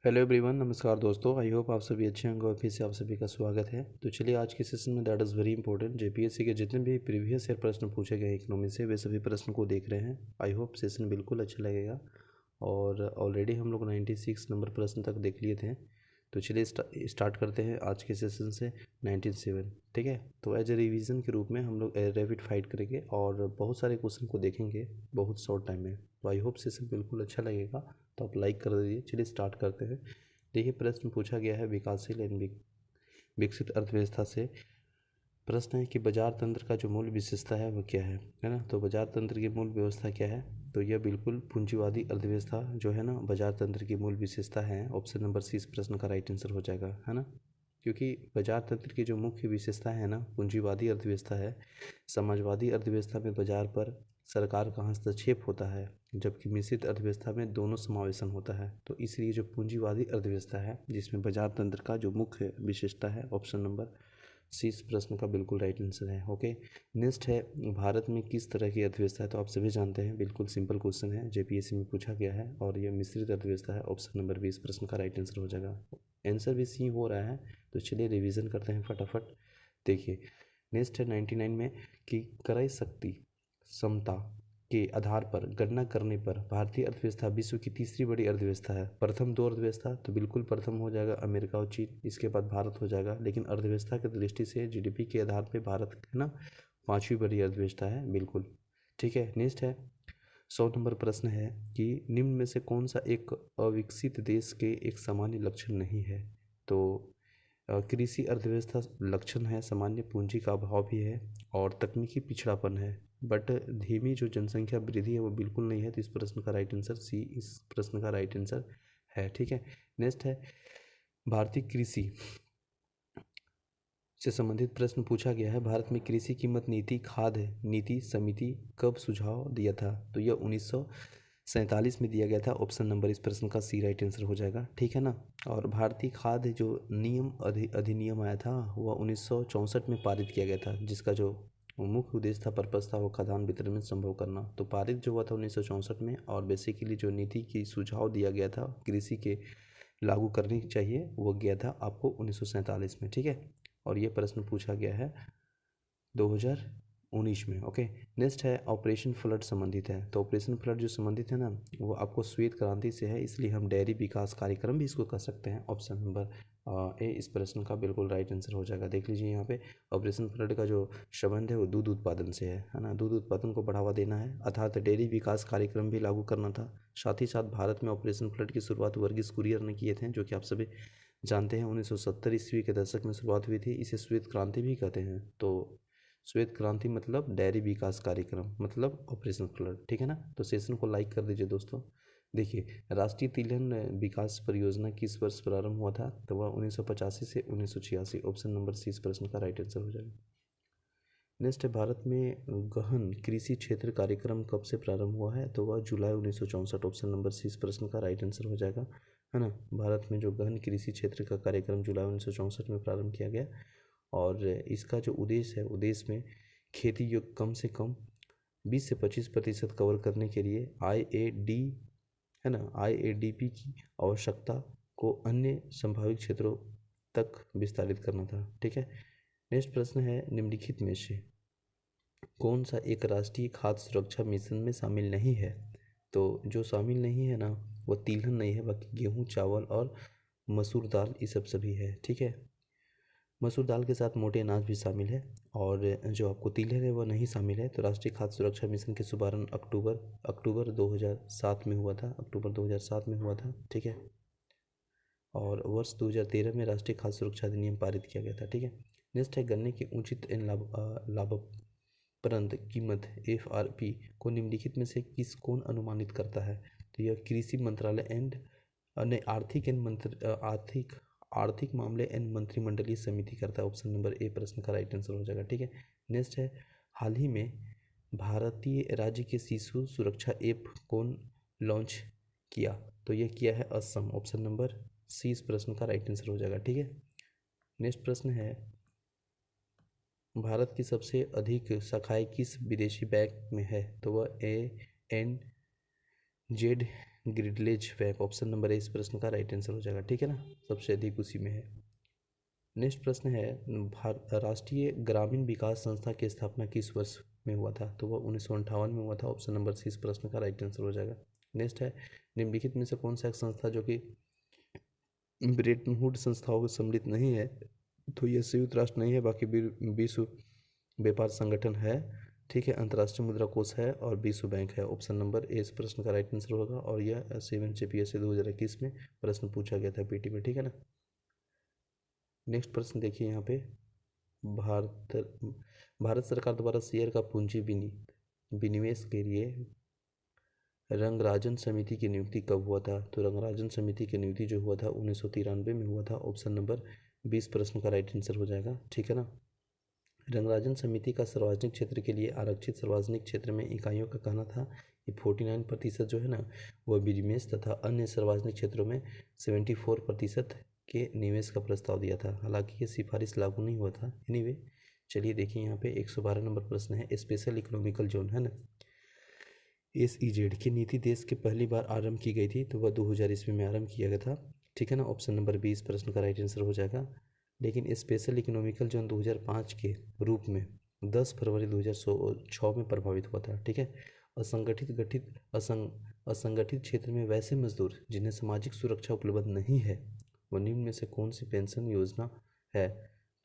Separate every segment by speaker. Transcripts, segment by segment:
Speaker 1: Hello everyone, नमस्कार दोस्तों। I hope आप सभी अच्छे होंगे और फिर से आप सभी का स्वागत है। तो चलिए आज के सेशन में that is very important JPSC के जितने भी प्रीवियस ईयर प्रश्न पूछे गए इकोनॉमी से वे सभी प्रश्न को देख रहे हैं। आई होप सेशन बिल्कुल अच्छा लगेगा। और ऑलरेडी हम लोग 96 नंबर प्रश्न तक देख लिए थे। तो चलिए स्टार्ट करते हैं आज के सेशन से 97। ठीक है, तो एज ए रिवीजन के रूप में हम लोग रैपिड फाइट करेंगे और बहुत सारे क्वेश्चन को देखेंगे बहुत शॉर्ट टाइम में। तो आई होप सेशन बिल्कुल अच्छा लगेगा, तो आप लाइक कर दीजिए। चलिए स्टार्ट करते हैं। देखिए, प्रश्न पूछा गया है विकासशील एवं विकसित अर्थव्यवस्था से। प्रश्न है कि बाजार तंत्र का जो मूल विशेषता है वो क्या है ना। तो बाजार तंत्र की मूल व्यवस्था क्या है? तो यह बिल्कुल पूंजीवादी अर्थव्यवस्था जो है ना बाजार तंत्र की मूल विशेषता है। ऑप्शन नंबर सी इस प्रश्न का राइट आंसर हो जाएगा, है ना। क्योंकि बाजार तंत्र की जो मुख्य विशेषता है ना पूंजीवादी अर्थव्यवस्था है। समाजवादी अर्थव्यवस्था में बाजार पर सरकार का हस्तक्षेप होता है, जबकि मिश्रित अर्थव्यवस्था में दोनों समावेशन होता है। तो इसलिए जो पूंजीवादी अर्थव्यवस्था है जिसमें बाजार तंत्र का जो मुख्य विशेषता है, ऑप्शन नंबर सी इस प्रश्न का बिल्कुल राइट आंसर है। ओके, नेक्स्ट है भारत में किस तरह की अर्थव्यवस्था है। तो आप सभी जानते हैं, बिल्कुल सिंपल क्वेश्चन है, जेपीएससी में पूछा गया है और ये मिश्रित अर्थव्यवस्था है। ऑप्शन नंबर बी इस प्रश्न का राइट आंसर हो जाएगा। आंसर भी सी हो रहा है। तो चलिए रिवीजन करते हैं फटाफट। देखिए, नेक्स्ट है 99 में कि क्रय शक्ति समता के आधार पर गणना करने पर भारतीय अर्थव्यवस्था विश्व की तीसरी बड़ी अर्थव्यवस्था है। प्रथम दो अर्थव्यवस्था तो बिल्कुल प्रथम हो जाएगा अमेरिका और चीन, इसके बाद भारत हो जाएगा। लेकिन अर्थव्यवस्था की दृष्टि से जीडीपी के आधार पर भारत है ना पांचवी बड़ी अर्थव्यवस्था है, बिल्कुल ठीक है। नेक्स्ट है 100 नंबर प्रश्न है कि निम्न में से कौन सा एक अविकसित देश के एक सामान्य लक्षण नहीं है। तो कृषि अर्थव्यवस्था लक्षण है, सामान्य पूंजी का अभाव भी है और तकनीकी पिछड़ापन है। बट धीमी जो जनसंख्या वृद्धि है वो बिल्कुल नहीं है। तो इस प्रश्न का राइट आंसर सी इस प्रश्न का राइट आंसर है। ठीक है, नेक्स्ट है भारतीय कृषि से संबंधित प्रश्न पूछा गया है। भारत में कृषि कीमत नीति खाद्य नीति समिति कब सुझाव दिया था। तो यह 1947 में दिया गया था। ऑप्शन नंबर इस प्रश्न का सी राइट आंसर हो जाएगा, ठीक है ना। और भारतीय खाद्य जो नियम अधिनियम आया था वह 1964 में पारित किया गया था, जिसका जो मुख्य उद्देश्य था पर्पस था वो खाद्यान्न वितरण में संभव करना। तो पारित जो हुआ था 1964 में, और बेसिकली जो नीति की सुझाव दिया गया था कृषि के लागू करनी चाहिए वो गया था आपको 1947 में, ठीक है। और ये प्रश्न पूछा गया है 2019 में। ओके, नेक्स्ट है ऑपरेशन फ्लड संबंधित है। तो ऑपरेशन फ्लड जो संबंधित है ना वो आपको श्वेत क्रांति से है, इसलिए हम डेयरी विकास कार्यक्रम भी इसको कर सकते हैं। ऑप्शन नंबर ए इस प्रश्न का बिल्कुल राइट आंसर हो जाएगा। देख लीजिए यहाँ पे ऑपरेशन फ्लड का जो संबंध है वो दूध उत्पादन से है ना। दूध उत्पादन को बढ़ावा देना है, अर्थात डेयरी विकास कार्यक्रम भी लागू करना था। साथ ही साथ भारत में ऑपरेशन फ्लड की शुरुआत वर्गीस कुरियर ने किए थे, जो कि आप सभी जानते हैं 1970 ईस्वी के दशक में शुरुआत हुई थी। इसे श्वेत क्रांति भी कहते हैं। तो श्वेत क्रांति मतलब डेयरी विकास कार्यक्रम मतलब ऑपरेशन फ्लड, ठीक है ना। तो सेशन को लाइक कर दीजिए दोस्तों। देखिए, राष्ट्रीय तिलहन विकास परियोजना किस वर्ष प्रारंभ हुआ था। तो वह 1985 से 1986। ऑप्शन नंबर सी इस प्रश्न का राइट आंसर हो जाएगा। नेक्स्ट है भारत में गहन कृषि क्षेत्र कार्यक्रम कब से प्रारंभ हुआ है। तो वह जुलाई 1964। ऑप्शन नंबर सी इस प्रश्न का राइट आंसर हो जाएगा, है ना। भारत में जो गहन कृषि क्षेत्र का कार्यक्रम जुलाई 1964 में प्रारंभ किया गया और इसका जो उद्देश्य है उद्देश्य में खेती योग्य कम से कम 20 से 25% कवर करने के लिए IAD है ना IADP की आवश्यकता को अन्य संभावित क्षेत्रों तक विस्तारित करना था, ठीक है। नेक्स्ट प्रश्न है निम्नलिखित में से कौन सा एक राष्ट्रीय खाद्य सुरक्षा मिशन में शामिल नहीं है। तो जो शामिल नहीं है ना वो तिलहन नहीं है, बाकी गेहूँ चावल और मसूर दाल ये सब सभी है, ठीक है। मसूर दाल के साथ मोटे अनाज भी शामिल है और जो आपको तिलहन है वह नहीं शामिल है। तो राष्ट्रीय खाद्य सुरक्षा मिशन के शुभारंभ अक्टूबर 2007 में हुआ था, अक्टूबर 2007 में हुआ था, ठीक है। और वर्ष 2013 में राष्ट्रीय खाद्य सुरक्षा अधिनियम पारित किया गया था, ठीक है। नेक्स्ट है गन्ने की उचित लाभप्रद कीमत FRP को निम्नलिखित में से किस कौन अनुमानित करता है। तो यह कृषि मंत्रालय एंड आर्थिक मामले एंड मंत्रिमंडलीय समिति करता है। ऑप्शन नंबर ए प्रश्न का राइट आंसर हो जाएगा, ठीक है। नेक्स्ट है हाल ही में भारतीय राज्य के शिशु सुरक्षा ऐप कौन लॉन्च किया। तो यह किया है असम। ऑप्शन नंबर सी इस प्रश्न का राइट आंसर हो जाएगा, ठीक है। नेक्स्ट प्रश्न है भारत की सबसे अधिक शाखाएं किस विदेशी बैंक में है। तो वह ANZ Grindlays bank, option number A इस प्रश्न का राइट आंसर हो जाएगा, ठीक है ना, सबसे अधिक उसी में है। नेक्स्ट प्रश्न है राष्ट्रीय ग्रामीण विकास संस्था की स्थापना किस वर्ष में हुआ था? तो वह 1958 में हुआ था, ऑप्शन नंबर सी इस प्रश्न का राइट आंसर हो जाएगा। नेक्स्ट है निम्नलिखित में से कौन सा एक संस्था जो कि ब्रेटन वुड संस्थाओं को सम्मिलित नहीं है? तो यह संयुक्त राष्ट्र नहीं है, बाकी विश्व व्यापार संगठन है, ठीक है, अंतर्राष्ट्रीय मुद्रा कोष है और विश्व बैंक है। ऑप्शन नंबर ए इस प्रश्न का राइट आंसर होगा और यह 7 CPSC 2021 में प्रश्न पूछा गया था पीटी में, ठीक है ना। नेक्स्ट प्रश्न देखिए यहाँ पे, भारत सरकार द्वारा शेयर का पूंजी विनिवेश के लिए रंगराजन समिति की नियुक्ति कब हुआ था? तो रंगराजन समिति की नियुक्ति जो हुआ था 1993 में हुआ था, ऑप्शन नंबर 20 प्रश्न का राइट आंसर हो जाएगा, ठीक है ना। रंगराजन समिति का सार्वजनिक क्षेत्र के लिए आरक्षित सार्वजनिक क्षेत्र में इकाइयों का कहना था कि 49% जो है ना वह विनिवेश तथा अन्य सार्वजनिक क्षेत्रों में 74% के निवेश का प्रस्ताव दिया था। हालांकि ये सिफारिश लागू नहीं हुआ था। एनीवे चलिए देखिए यहाँ पे 112 नंबर प्रश्न है, स्पेशल इकोनॉमिकल जोन है ना, SEZ की नीति देश के पहली बार आरंभ की गई थी, तो वह 2000 ईस्वी में आरंभ किया गया था, ठीक है ना। ऑप्शन नंबर 20 प्रश्न का राइट आंसर हो जाएगा। लेकिन स्पेशल इकोनॉमिकल जोन 2005 के रूप में 10 फरवरी 2006 में प्रभावित हुआ था, ठीक है। असंगठित क्षेत्र में वैसे मजदूर जिन्हें सामाजिक सुरक्षा उपलब्ध नहीं है, वह निम्न में से कौन सी पेंशन योजना है?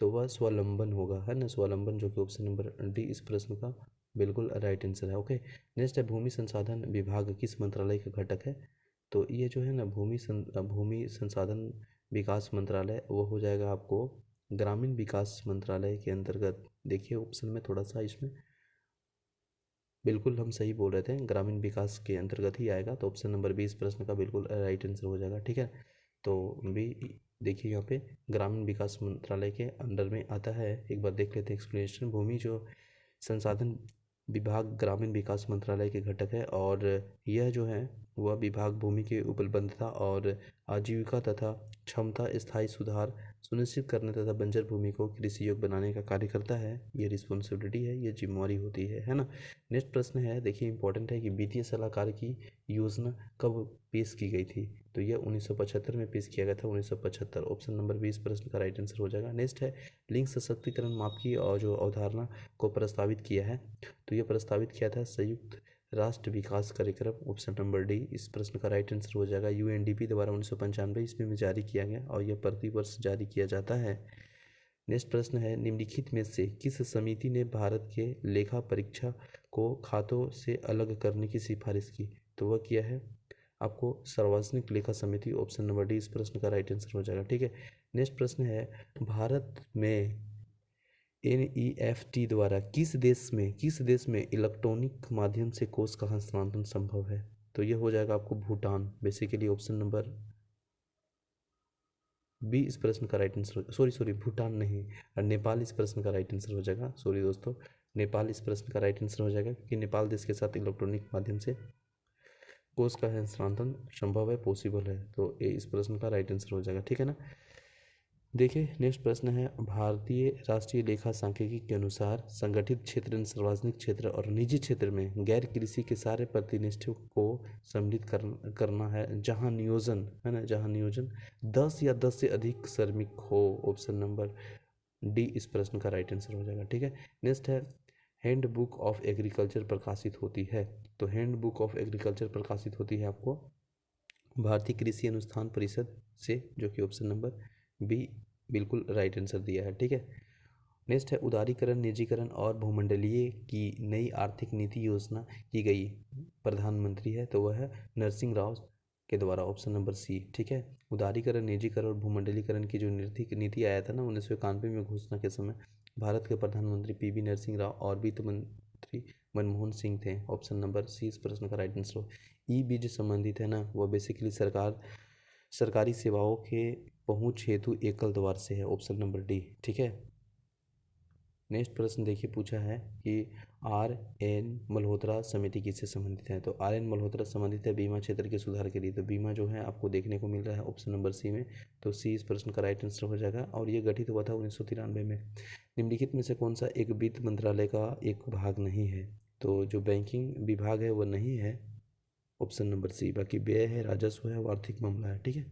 Speaker 1: तो वह स्वावलंबन होगा, है ना, स्वावलंबन, जो कि ऑप्शन नंबर डी इस प्रश्न का बिल्कुल राइट आंसर है। ओके, नेक्स्ट है भूमि संसाधन विभाग किस मंत्रालय का घटक है? तो ये जो है ना भूमि संसाधन विकास मंत्रालय, वो हो जाएगा आपको ग्रामीण विकास मंत्रालय के अंतर्गत। देखिए ऑप्शन में थोड़ा सा इसमें बिल्कुल हम सही बोल रहे थे, ग्रामीण विकास के अंतर्गत ही आएगा, तो ऑप्शन नंबर 20 प्रश्न का बिल्कुल राइट आंसर हो जाएगा, ठीक है। तो भी देखिए यहाँ पे ग्रामीण विकास मंत्रालय के अंडर में आता है। एक बार देख लेते हैं एक्सप्लेनेशन। भूमि जो संसाधन विभाग ग्रामीण विकास मंत्रालय के घटक है और यह जो है वह विभाग भूमि की उपलब्धता और आजीविका तथा क्षमता स्थायी सुधार सुनिश्चित करने तथा बंजर भूमि को कृषि योग्य बनाने का कार्य करता है। ये रिस्पॉन्सिबिलिटी है, ये जिम्मेवारी होती है ना। नेक्स्ट प्रश्न है, देखिए इंपॉर्टेंट है कि वित्तीय सलाहकार की योजना कब पेश की गई थी? तो यह 1975 में पेश किया गया था, 1975। ऑप्शन नंबर 20 प्रश्न का राइट आंसर हो जाएगा। नेक्स्ट है लिंग सशक्तिकरण मापकी और जो अवधारणा को प्रस्तावित किया है, तो यह प्रस्तावित किया था संयुक्त राष्ट्र विकास कार्यक्रम, ऑप्शन नंबर डी इस प्रश्न का राइट आंसर हो जाएगा। UNDP द्वारा 1995 ईस्वी में जारी किया गया और यह प्रति वर्ष जारी किया जाता है। नेक्स्ट प्रश्न है निम्नलिखित में से किस समिति ने भारत के लेखा परीक्षा को खातों से अलग करने की सिफारिश की? तो वह किया है आपको सार्वजनिक लेखा समिति, ऑप्शन नंबर डी इस प्रश्न का राइट आंसर हो जाएगा, ठीक है। नेक्स्ट प्रश्न है भारत में NEFT द्वारा किस देश में इलेक्ट्रॉनिक माध्यम से कोष का हस्तांतरण संभव है? तो ये हो जाएगा आपको Bhutan, basically option number B इस प्रश्न का राइट आंसर, सॉरी भूटान नहीं, और नेपाल इस प्रश्न का राइट आंसर हो जाएगा। सॉरी दोस्तों, नेपाल इस प्रश्न का राइट आंसर हो जाएगा क्योंकि नेपाल देश के साथ इलेक्ट्रॉनिक माध्यम से कोष का हस्तांतरण संभव है, पॉसिबल है, तो ए इस प्रश्न का राइट आंसर हो जाएगा, ठीक है ना। देखिए नेक्स्ट प्रश्न है भारतीय राष्ट्रीय लेखा सांख्यिकी के अनुसार संगठित क्षेत्र, सार्वजनिक क्षेत्र और निजी क्षेत्र में गैर कृषि के सारे प्रतिनिधित्व को सम्मिलित करना है जहां नियोजन, है ना, जहां नियोजन 10 या 10 से अधिक श्रमिक हो। ऑप्शन नंबर डी इस प्रश्न का राइट आंसर हो जाएगा, ठीक है। नेक्स्ट है हैंड बुक ऑफ एग्रीकल्चर प्रकाशित होती है, तो हैंड बुक ऑफ एग्रीकल्चर प्रकाशित होती है आपको भारतीय कृषि अनुसंधान परिषद से, जो कि ऑप्शन नंबर बी बिल्कुल राइट आंसर दिया है, ठीक है। नेक्स्ट है उदारीकरण, निजीकरण और भूमंडलीय की नई आर्थिक नीति योजना की गई प्रधानमंत्री है, तो वह है नरसिंह राव के द्वारा, ऑप्शन नंबर सी, ठीक है। उदारीकरण, निजीकरण और भूमंडलीकरण की जो नीति आया था ना 1991 में घोषणा के समय, भारत के प्रधानमंत्री PV नरसिंह राव और वित्त मंत्री मनमोहन सिंह थे। ऑप्शन नंबर सी इस प्रश्न का राइट आंसर हो। E-बीज संबंधित है ना, वह बेसिकली सरकारी सेवाओं के पहुंच हेतु एकल द्वार से है, ऑप्शन नंबर डी, ठीक है। नेक्स्ट प्रश्न देखिए पूछा है कि RN मल्होत्रा समिति किससे संबंधित है? तो RN मल्होत्रा संबंधित है बीमा क्षेत्र के सुधार के लिए, तो बीमा जो है आपको देखने को मिल रहा है ऑप्शन नंबर सी में, तो सी इस प्रश्न का राइट आंसर हो जाएगा। और ये गठित हुआ था 1993 में। निम्नलिखित में से कौन सा एक वित्त मंत्रालय का एक भाग नहीं है? तो जो बैंकिंग विभाग है वो नहीं है, ऑप्शन नंबर सी। बाकी व्यय है, राजस्व है, वो आर्थिक मामला है। ठीक है।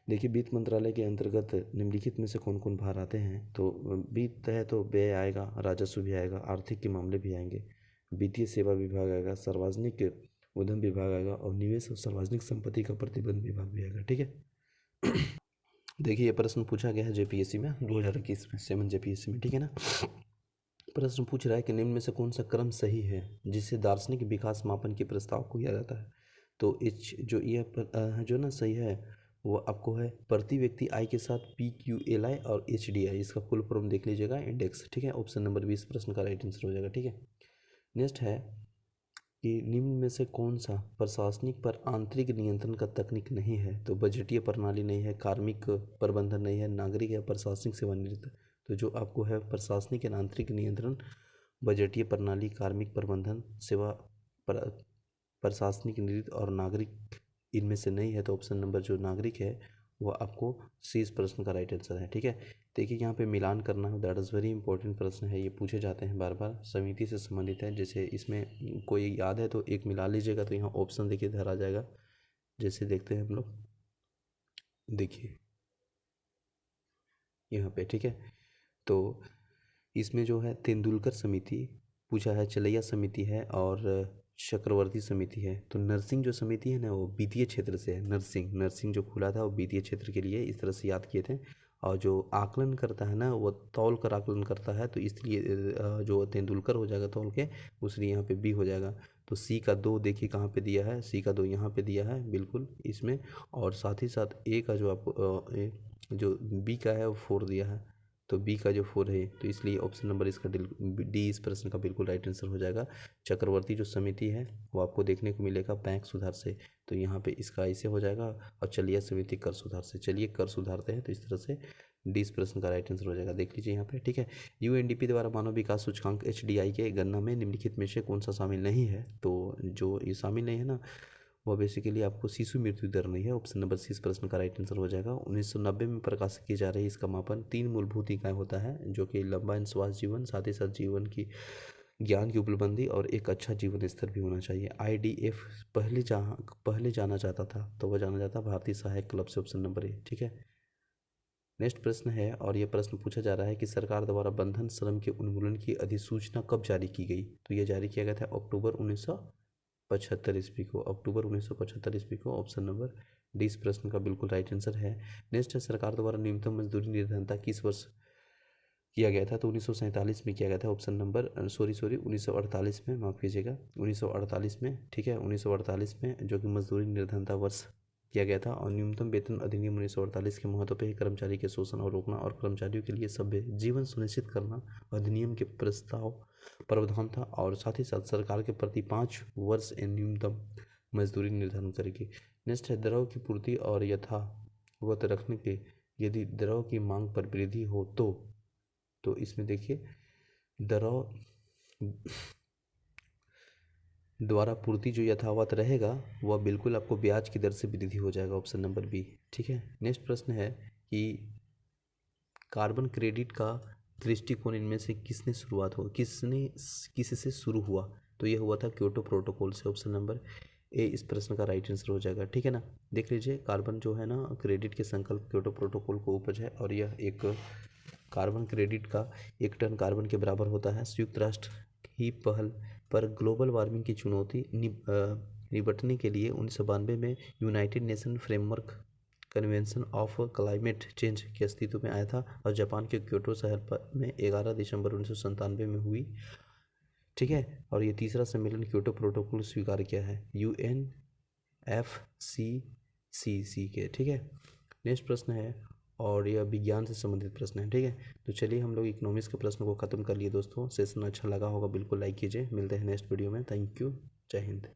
Speaker 1: देखिए वित्त मंत्रालय के अंतर्गत निम्नलिखित में से कौन कौन बाहर आते हैं? तो वित्त है तो व्यय आएगा, राजस्व भी आएगा, आर्थिक के मामले भी आएंगे, वित्तीय सेवा विभाग आएगा, सार्वजनिक उद्यम विभाग आएगा और निवेश और सार्वजनिक संपत्ति का प्रतिबंध विभाग भी आएगा। ठीक है। देखिए ये प्रश्न पूछा गया है जेपीएससी में 2021 में, 7 जेपीएससी में। ठीक है ना। प्रश्न पूछ रहा है कि निम्न में से कौन सा क्रम सही है जिससे दार्शनिक विकास मापन के प्रस्ताव को किया जाता है? तो इच जो ये जो ना सही है वो आपको है प्रति व्यक्ति आय के साथ PQLI और HDI, इसका फुल फॉर्म देख लीजिएगा, इंडेक्स। ठीक है। ऑप्शन नंबर 20 प्रश्न का राइट आंसर हो जाएगा। ठीक है। नेक्स्ट है कि निम्न में से कौन सा प्रशासनिक पर आंतरिक नियंत्रण का तकनीक नहीं है? तो बजटीय प्रणाली नहीं है, कार्मिक प्रबंधन नहीं है, नागरिक या प्रशासनिक सेवानिवृत्त। तो जो आपको है प्रशासनिक या आंतरिक नियंत्रण, बजटीय प्रणाली, कार्मिक प्रबंधन, सेवा, प्रशासनिक निवृत्त और नागरिक इनमें से नहीं है। तो ऑप्शन नंबर जो नागरिक है वो आपको सी इस प्रश्न का राइट आंसर है। ठीक है। देखिए यहाँ पे मिलान करना है, दैट इज़ वेरी इंपॉर्टेंट प्रश्न है, ये पूछे जाते हैं बार बार, समिति से संबंधित है। जैसे इसमें कोई याद है तो एक मिला लीजिएगा, तो यहाँ ऑप्शन देखिए इधर आ जाएगा। जैसे देखते हैं हम लोग, देखिए यहाँ पे। ठीक है। तो इसमें जो है तेंदुलकर समिति पूछा है, चलैया समिति है और चक्रवर्ती समिति है। तो नर्सिंग जो समिति है ना वो वित्तीय क्षेत्र से है। नर्सिंग जो खुला था वो वित्तीय क्षेत्र के लिए, इस तरह से याद किए थे। और जो आकलन करता है ना वो तौल कर आकलन करता है, तो इसलिए जो तेंदुलकर हो जाएगा तौल के, उसलिए यहाँ पे बी हो जाएगा। तो सी का 2 देखिए कहाँ पे दिया है, सी का 2 यहाँ पे दिया है बिल्कुल इसमें, और साथ ही साथ ए का जो आपको जो बी का है वो 4 दिया है। तो बी का जो 4 है, तो इसलिए ऑप्शन नंबर इसका डी इस प्रश्न का बिल्कुल राइट आंसर हो जाएगा। चक्रवर्ती जो समिति है वो आपको देखने को मिलेगा बैंक सुधार से, तो यहाँ पे इसका ऐसे हो जाएगा। और चलिए समिति कर सुधार से, चलिए कर सुधारते हैं, तो इस तरह से डी इस प्रश्न का राइट आंसर हो जाएगा। देख लीजिए यहाँ पे। ठीक है। UNDP द्वारा मानव विकास सूचकांक HDI के गणना में निम्नलिखित में से कौन सा शामिल नहीं है? तो जो ये शामिल नहीं है ना वह बेसिकली आपको शिशु मृत्यु दर नहीं है। ऑप्शन नंबर सी इस प्रश्न का राइट आंसर हो जाएगा। 1990 में प्रकाशित की जा रही इसका मापन 3 मूलभूत इकाई होता है, जो कि लंबा श्वास जीवन, साथ ही साथ जीवन की ज्ञान की उपलब्धि और एक अच्छा जीवन स्तर भी होना चाहिए। IDF पहले जाना जाता था, तो वह जाना जाता भारतीय सहायक क्लब से। ऑप्शन नंबर ए। ठीक है। नेक्स्ट प्रश्न है, और ये प्रश्न पूछा जा रहा है कि सरकार द्वारा बंधन श्रम के उन्मूलन की अधिसूचना कब जारी की गई? तो यह जारी किया गया था अक्टूबर 1975 ईस्वी को, अक्टूबर 1975 ईस्वी को। ऑप्शन नंबर डी इस प्रश्न का बिल्कुल राइट आंसर है। नेक्स्ट है, सरकार द्वारा न्यूनतम मजदूरी निर्धारणता किस वर्ष किया गया था? तो 1947 में किया गया था। ऑप्शन नंबर 1948 में, माफ़ कीजिएगा, 1948 में। ठीक है। 1948 में जो कि मजदूरी निर्धारणता वर्ष किया गया था। और न्यूनतम वेतन अधिनियम 1948 के महत्व पे कर्मचारी के शोषण और रोकना और कर्मचारियों के लिए सभ्य जीवन सुनिश्चित करना अधिनियम के प्रावधान था। और साथ ही साथ सरकार के प्रति 5 वर्ष न्यूनतम मजदूरी निर्धारण करेगी। नेक्स्ट है, द्रव्य की पूर्ति और यथावत रखने के यदि द्रव्य की मांग पर वृद्धि हो तो इसमें देखिए द्रव्य द्वारा पूर्ति जो यथावत रहेगा वह बिल्कुल आपको ब्याज की दर से वृद्धि हो जाएगा। Option number B. ठीक है। नेक्स्ट प्रश्न है कि कार्बन क्रेडिट का दृष्टिकोण इनमें से किससे शुरू हुआ? तो यह हुआ था क्योटो प्रोटोकॉल से। ऑप्शन नंबर ए इस प्रश्न का राइट आंसर हो जाएगा। ठीक है ना। देख लीजिए, कार्बन जो है ना क्रेडिट के संकल्प क्योटो प्रोटोकॉल को उपज है, और यह एक कार्बन क्रेडिट का 1 टन कार्बन के बराबर होता है। संयुक्त राष्ट्र की पहल पर ग्लोबल वार्मिंग की चुनौती निपटने के लिए 1992 में United nation framework convention of climate change के अस्तित्व में आया था, और जापान के क्योटो शहर में 11 दिसंबर 1997 में हुई। ठीक है। और ये तीसरा सम्मेलन क्योटो प्रोटोकॉल स्वीकार किया है UNFCCC के। ठीक है। नेक्स्ट प्रश्न है, और यह विज्ञान से संबंधित प्रश्न है। ठीक है। तो चलिए हम लोग इकोनॉमिक्स के प्रश्न को खत्म कर लिए दोस्तों। सेशन अच्छा लगा होगा, बिल्कुल लाइक कीजिए। मिलते हैं नेक्स्ट वीडियो में। Thank you. जय हिंद।